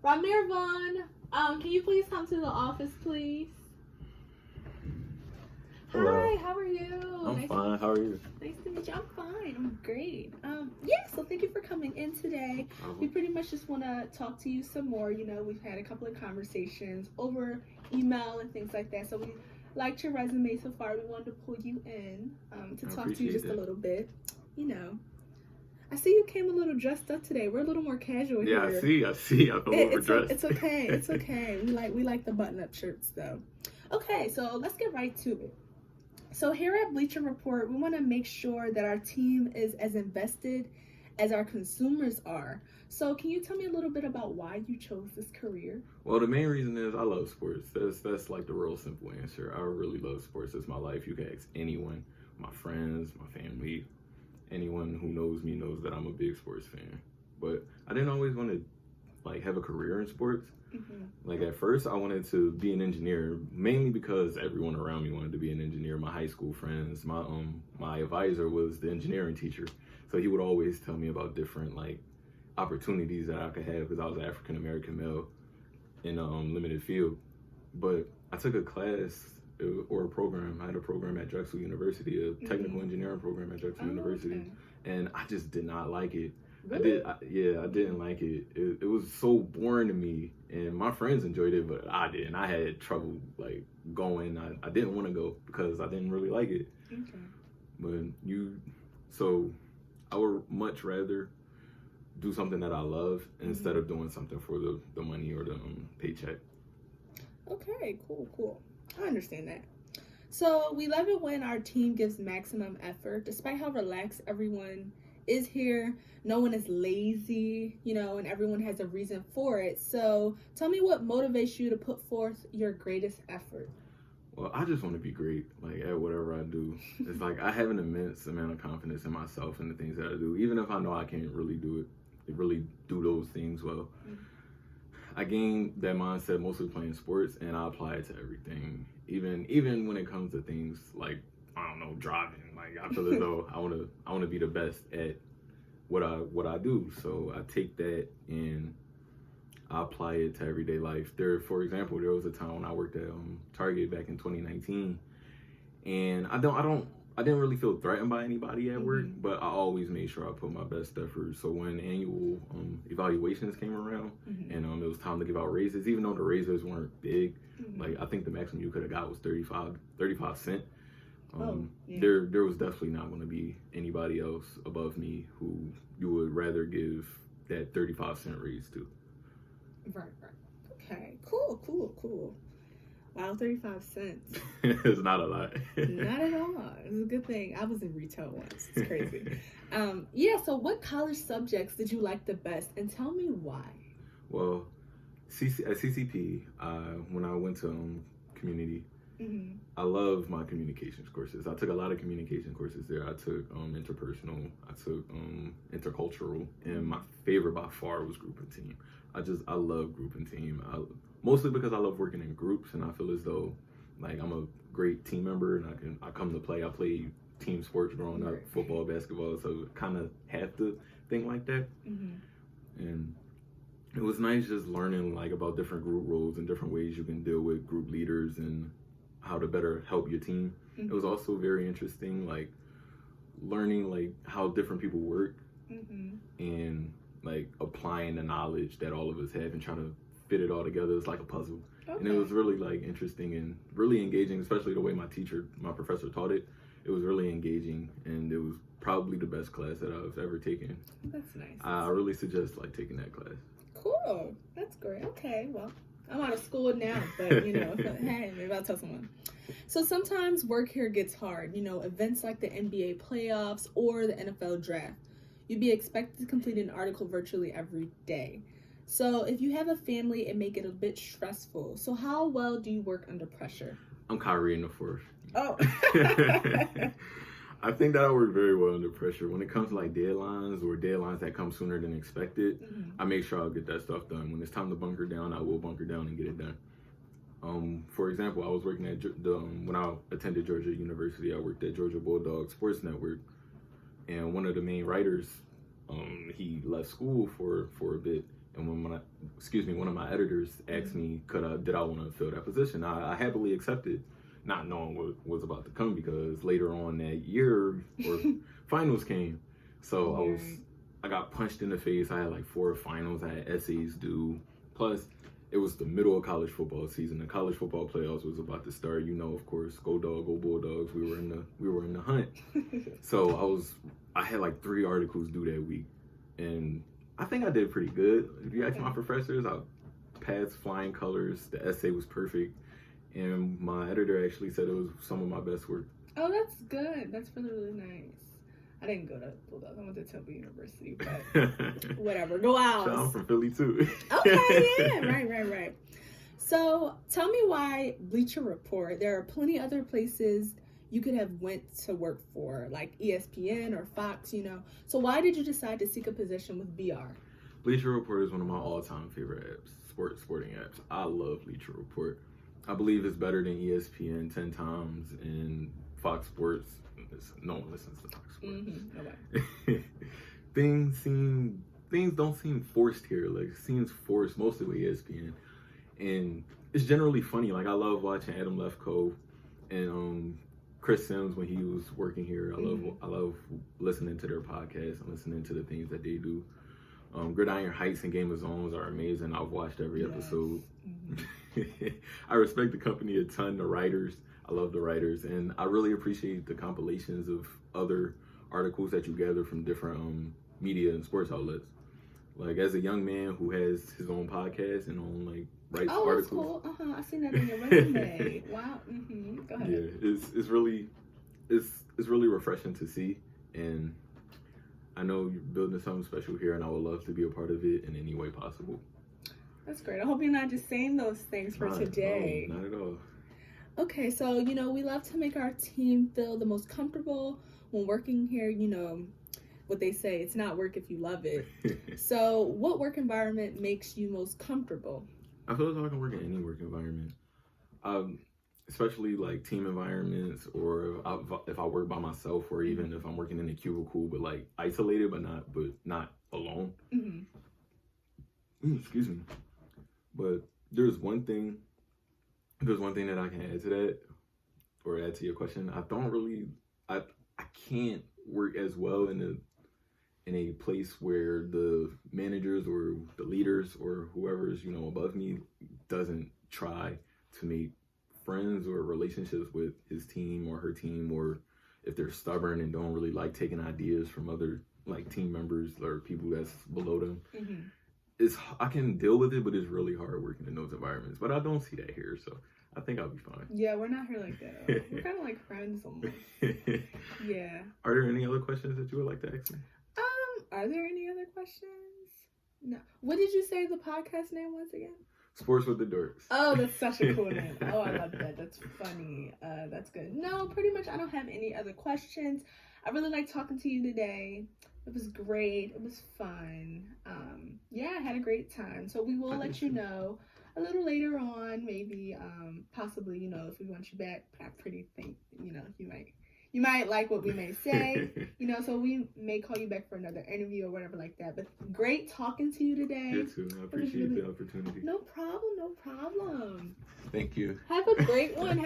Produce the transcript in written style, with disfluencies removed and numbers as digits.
Ramir Vaughn, can you please come to the office, please? Hello. Hi, how are you? I'm fine. How are you? Nice to meet you. I'm fine. I'm great. So thank you for coming in today. We pretty much just want to talk to you some more. You know, we've had a couple of conversations over email and things like that. So we liked your resume so far. We wanted to pull you in to talk to you just a little bit. You know, I see you came a little dressed up today. We're a little more casual here. Yeah, I see. I'm overdressed. It's okay. It's okay. We like the button-up shirts though. Okay, so let's get right to it. So here at Bleacher Report, we want to make sure that our team is as invested as our consumers are. So can you tell me a little bit about why you chose this career? Well, the main reason is I love sports. That's like the real simple answer. I really love sports. It's my life. You can ask anyone, my friends, my family, anyone who knows me knows that I'm a big sports fan. But I didn't always want to have a career in sports. Like at first I wanted to be an engineer, mainly because everyone around me wanted to be an engineer. My high school friends, my advisor was the engineering teacher. So he would always tell me about different opportunities that I could have because I was an African American male in a limited field. But I took a class or a program. I had a program at Drexel University, a technical engineering program at Drexel University. Okay. And I just did not like it. Really? I didn't like it. It was so boring to me, and my friends enjoyed it, but I didn't. I had trouble going. I didn't want to go because I didn't really like it. Okay. So I would much rather do something that I love instead of doing something for the money or the paycheck. Okay, cool. I understand that. So we love it when our team gives maximum effort, despite how relaxed everyone is here. No one is lazy, and everyone has a reason for it. So tell me what motivates you to put forth your greatest effort. Well, I just want to be great, at whatever I do. It's I have an immense amount of confidence in myself and the things that I do, even if I know I can't really do those things well. I gained that mindset mostly playing sports, and I apply it to everything. Even when it comes to things I don't know, driving. I feel as though I want to be the best at what I do. So I take that and I apply it to everyday life. For example, there was a time when I worked at Target back in 2019, and I didn't really feel threatened by anybody at work, but I always made sure I put my best effort. So when annual evaluations came around and it was time to give out raises, even though the raises weren't big, I think the maximum you could have got was 35 cents. There was definitely not going to be anybody else above me who you would rather give that 35-cent raise to. Right. Okay, cool. Wow, 35 cents. It's not a lot. Not at all. It's a good thing. I was in retail once. It's crazy. So what college subjects did you like the best? And tell me why. Well, at CCP, when I went to community, I love my communications courses. I took a lot of communication courses there. I took interpersonal, I took intercultural, and my favorite by far was group and team. I love group and team. Mostly because I love working in groups, and I feel as though I'm a great team member, and I come to play. I played team sports growing up, football, basketball, so kind of have to think like that. And it was nice just learning about different group roles and different ways you can deal with group leaders and how to better help your team. It was also very interesting, learning how different people work and applying the knowledge that all of us have and trying to fit it all together. It's like a puzzle. Okay. And it was really interesting and really engaging, especially the way my professor taught it. It was really engaging, and it was probably the best class that I've ever taken. That's nice. I really suggest taking that class. Cool. That's great. Okay, well, I'm out of school now, but hey, maybe I'll tell someone. So sometimes work here gets hard. Events like the NBA playoffs or the NFL draft. You'd be expected to complete an article virtually every day. So if you have a family, it may get a bit stressful. So how well do you work under pressure? I'm Kyrie in the fourth. Oh. I think that I work very well under pressure. When it comes to deadlines or deadlines that come sooner than expected, I make sure I'll get that stuff done. When it's time to bunker down, I will bunker down and get it done. For example, I was working at when I attended Georgia University, I worked at Georgia Bulldog Sports Network, and one of the main writers, he left school for a bit, And when one of my editors asked me, did I want to fill that position? I happily accepted, not knowing what was about to come, because later on that year, or finals came. So I got punched in the face. I had like 4 finals. I had essays due. Plus, it was the middle of college football season. The college football playoffs was about to start. You know, of course, go Dog, go Bulldogs. We were in the hunt. So I had like 3 articles due that week, and I think I did pretty good. If you ask my professors, I passed flying colors. The essay was perfect, and my editor actually said it was some of my best work. Oh, that's good. That's really, really nice. I didn't go to Bulldogs. I went to Temple University, but whatever. Go Owls. So I'm from Philly too. Okay, yeah, right. So tell me why Bleacher Report. There are plenty other places you could have went to work for, like ESPN or Fox, you know. So why did you decide to seek a position with BR? Bleacher Report is one of my all-time favorite apps, sporting apps. I love Bleacher Report. I believe it's better than ESPN 10 times, and Fox Sports. No one listens to Fox Sports. Mm-hmm. Things don't seem forced here. Like, it seems forced mostly with ESPN, and it's generally funny. Like, I love watching Adam Lefkoe and Chris Sims when he was working here. I love listening to their podcast and listening to the things that they do. Gridiron Heights and Game of Zones are amazing. I've watched every episode. Mm-hmm. I respect the company a ton. The writers, I love the writers, and I really appreciate the compilations of other articles that you gather from different media and sports outlets. Like, as a young man who has his own podcast and writes articles. Oh, that's cool. I've seen that in your resume. Wow. Mm-hmm. Go ahead. Yeah, it's really refreshing to see, and I know you're building something special here, and I would love to be a part of it in any way possible. That's great. I hope you're not just saying those things for today. No, not at all. Okay, so, you know, we love to make our team feel the most comfortable when working here. You know, what they say, it's not work if you love it. So what work environment makes you most comfortable? I feel like I can work in any work environment. Especially like team environments, or if I work by myself, or even if I'm working in a cubicle, but like isolated, but not alone. Mm-hmm. Excuse me. But there's one thing that I can add to that, or add to your question. I can't work as well in a place where the managers or the leaders or whoever's, you know, above me doesn't try to make friends or relationships with his team or her team, or if they're stubborn and don't really like taking ideas from other like team members or people that's below them. Mm-hmm. I can deal with it, but it's really hard working in those environments. But I don't see that here, so I think I'll be fine. Yeah, we're not here like that. We're kind of like friends almost. Yeah. Are there any other questions that you would like to ask me? Are there any other questions? No. What did you say the podcast name was again? Sports with the Dorks. Oh, that's such a cool name. Oh, I love that. That's funny. That's good. No, pretty much I don't have any other questions. I really like talking to you today. It was great. It was fun. Yeah, I had a great time. So we will let you know a little later on, maybe, possibly, you know, if we want you back. I pretty think, you know, you might like what we may say, you know, so we may call you back for another interview or whatever like that. But great talking to you today. You too. I appreciate the opportunity. No problem. Thank you. Have a great one.